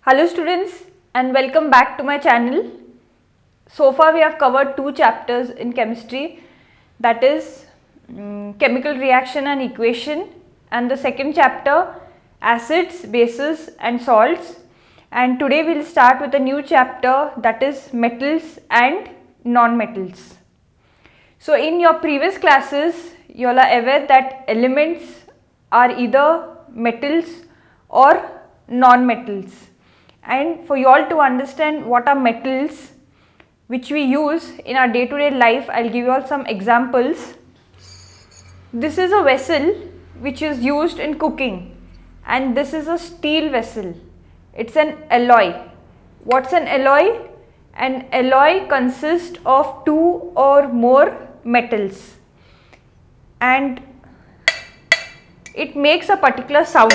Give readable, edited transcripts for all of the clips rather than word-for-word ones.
Hello students and welcome back to my channel. So far we have covered two chapters in chemistry, that is chemical reaction and equation, and the second chapter acids, bases and salts, and today we will start with a new chapter, that is metals and non-metals. So in your previous classes you all are aware that elements are either metals or non-metals. And for you all to understand what are metals which we use in our day-to-day life, I'll give you all some examples. This is a vessel which is used in cooking, and this is a steel vessel. It's an alloy. What's an alloy? An alloy consists of two or more metals and it makes a particular sound,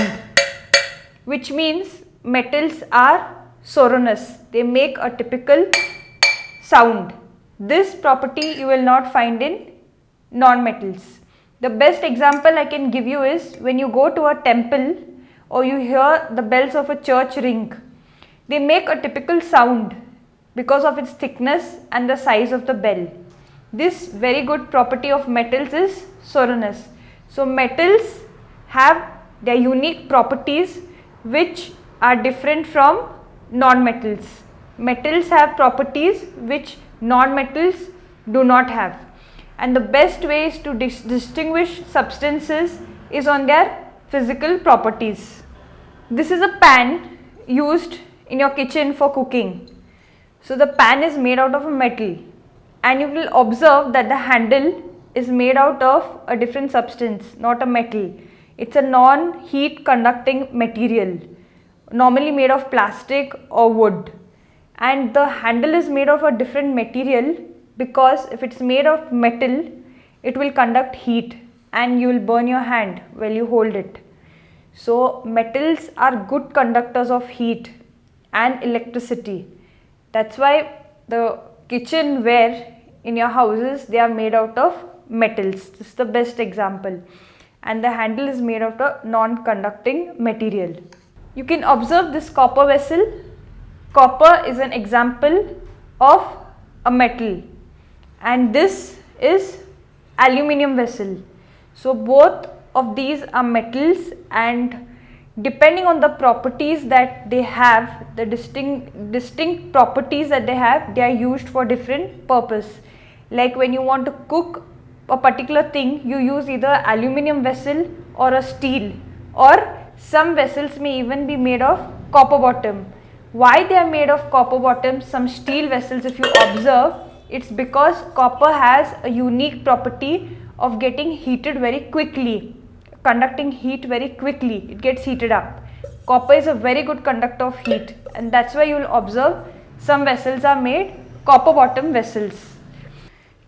which means metals are sonorous. They make a typical sound. This property you will not find in non-metals. The best example I can give you is when you go to a temple or you hear the bells of a church ring. They make a typical sound because of its thickness and the size of the bell. This very good property of metals is sonorous. So metals have their unique properties which are different from non-metals. Metals have properties which non-metals do not have, and the best ways to distinguish substances is on their physical properties. This is a pan used in your kitchen for cooking. So the pan is made out of a metal, and you will observe that the handle is made out of a different substance, not a metal. It's a non-heat conducting material, normally made of plastic or wood, and the handle is made of a different material because if it's made of metal it will conduct heat and you will burn your hand while you hold it. So metals are good conductors of heat and electricity. That's why the kitchenware in your houses, they are made out of metals. This is the best example, and the handle is made of a non-conducting material. You can observe this copper vessel. Copper is an example of a metal, and this is aluminium vessel. So both of these are metals, and depending on the properties that they have, the distinct properties that they have, they are used for different purpose. Like when you want to cook a particular thing, you use either aluminium vessel or a steel, or some vessels may even be made of copper bottom. Why they are made of copper bottom, some steel vessels, if you observe, it's because copper has a unique property of getting heated very quickly, conducting heat very quickly. It gets heated up. Copper is a very good conductor of heat, and that's why you will observe some vessels are made copper bottom vessels.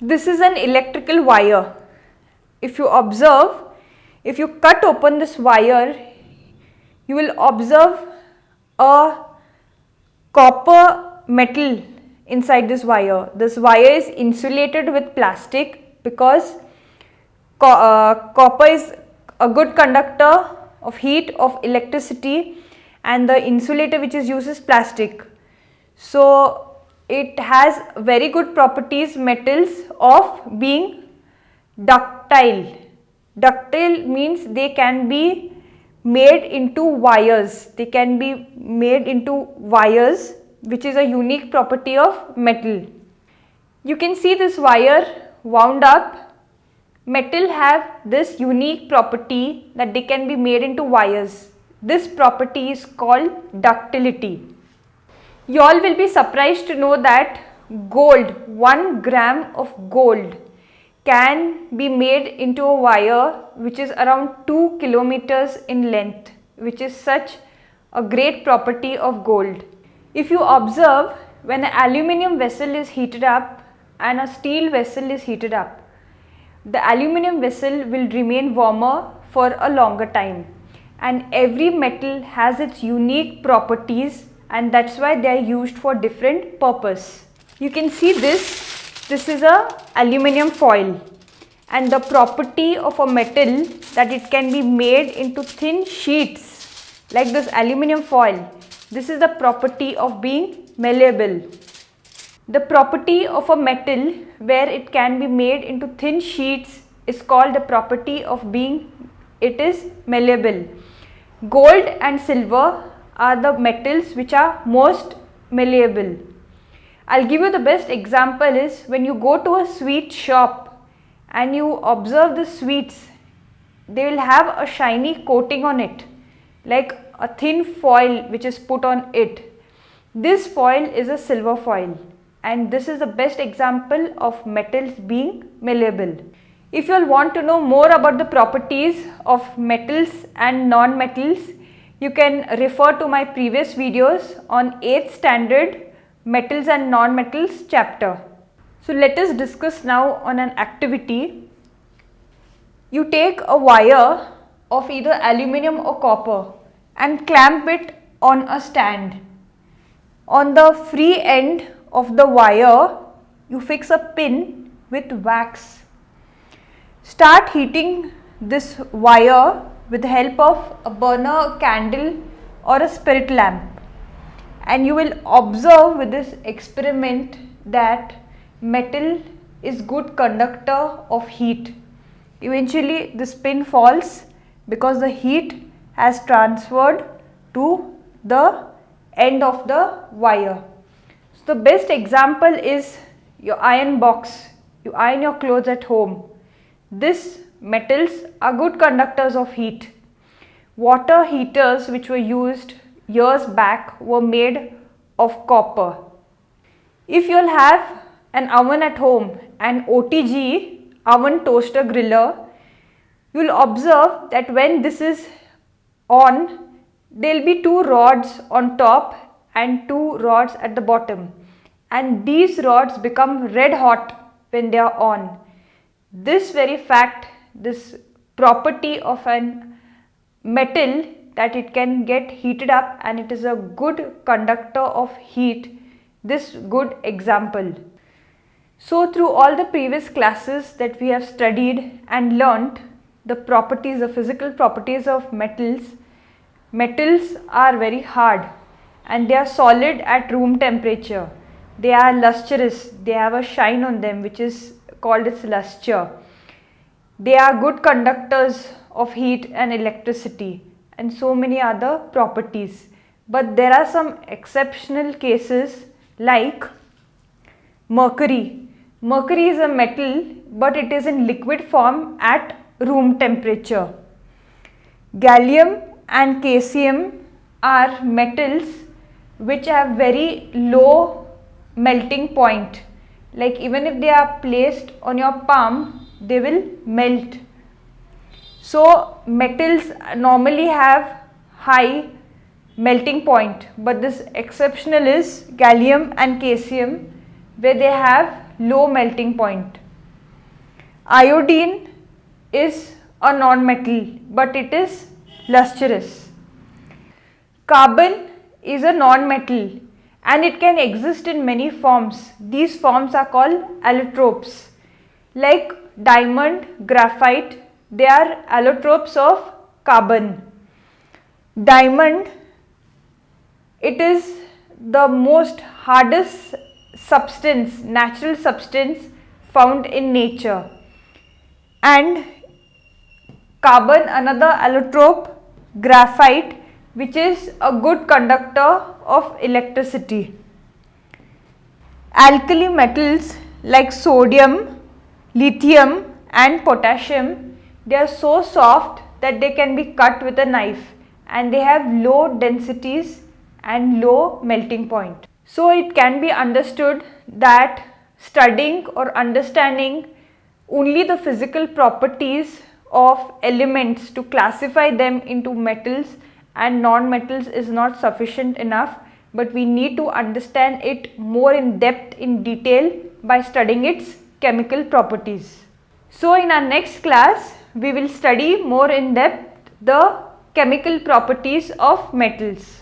This is an electrical wire. If you observe, if you cut open this wire, you will observe a copper metal inside this wire. This wire is insulated with plastic because copper is a good conductor of heat, of electricity, and the insulator which is used is plastic. So it has very good properties, metals, of being ductile. Ductile means they can be made into wires. They can be made into wires, which is a unique property of metal. You can see this wire wound up. Metal have this unique property that they can be made into wires. This property is called ductility. You all will be surprised to know that gold, 1 gram of gold, can be made into a wire which is around 2 kilometers in length, which is such a great property of gold. If you observe, when an aluminium vessel is heated up and a steel vessel is heated up, the aluminium vessel will remain warmer for a longer time, and every metal has its unique properties, and that's why they are used for different purpose. You can see this is a aluminium foil, and the property of a metal that it can be made into thin sheets like this aluminium foil This is the property of being malleable. The property of a metal where it can be made into thin sheets is called the property of being it is malleable. Gold and silver are the metals which are most malleable. I'll give you the best example is when you go to a sweet shop and you observe the sweets, they will have a shiny coating on it, like a thin foil which is put on it. This foil is a silver foil, and this is the best example of metals being malleable. If you all want to know more about the properties of metals and non-metals, you can refer to my previous videos on 8th standard metals and non-metals chapter. So let us discuss now on an activity. You take a wire of either aluminium or copper and clamp it on a stand. On the free end of the wire, you fix a pin with wax. Start heating this wire with the help of a burner, candle or a spirit lamp, and you will observe with this experiment that metal is good conductor of heat. Eventually this pin falls because the heat has transferred to the end of the wire. So the best example is your iron box. You iron your clothes at home. These metals are good conductors of heat. Water heaters which were used years back were made of copper. If you will have an oven at home, an OTG, oven toaster griller, you will observe that when this is on, there will be two rods on top and two rods at the bottom, and these rods become red hot when they are on. This very fact, this property of an metal, that it can get heated up and it is a good conductor of heat, this good example. So through all the previous classes that we have studied and learnt the properties, the physical properties of metals, metals are very hard and they are solid at room temperature. They are lustrous, they have a shine on them which is called its luster. They are good conductors of heat and electricity and so many other properties. But there are some exceptional cases like mercury. Mercury is a metal but it is in liquid form at room temperature. Gallium and caesium are metals which have very low melting point, like even if they are placed on your palm they will melt. So metals normally have high melting point, but this exceptional is gallium and caesium where they have low melting point. Iodine is a non-metal but it is lustrous. Carbon is a non-metal and it can exist in many forms. These forms are called allotropes. Like diamond, graphite, they are allotropes of carbon. Diamond, it is the most hardest substance, natural substance found in nature. And carbon, another allotrope, graphite, which is a good conductor of electricity. Alkali metals like sodium, lithium and potassium, they are so soft that they can be cut with a knife and they have low densities and low melting point. So it can be understood that studying or understanding only the physical properties of elements to classify them into metals and non-metals is not sufficient enough, but we need to understand it more in depth, in detail by studying its chemical properties. So in our next class, we will study more in depth the chemical properties of metals.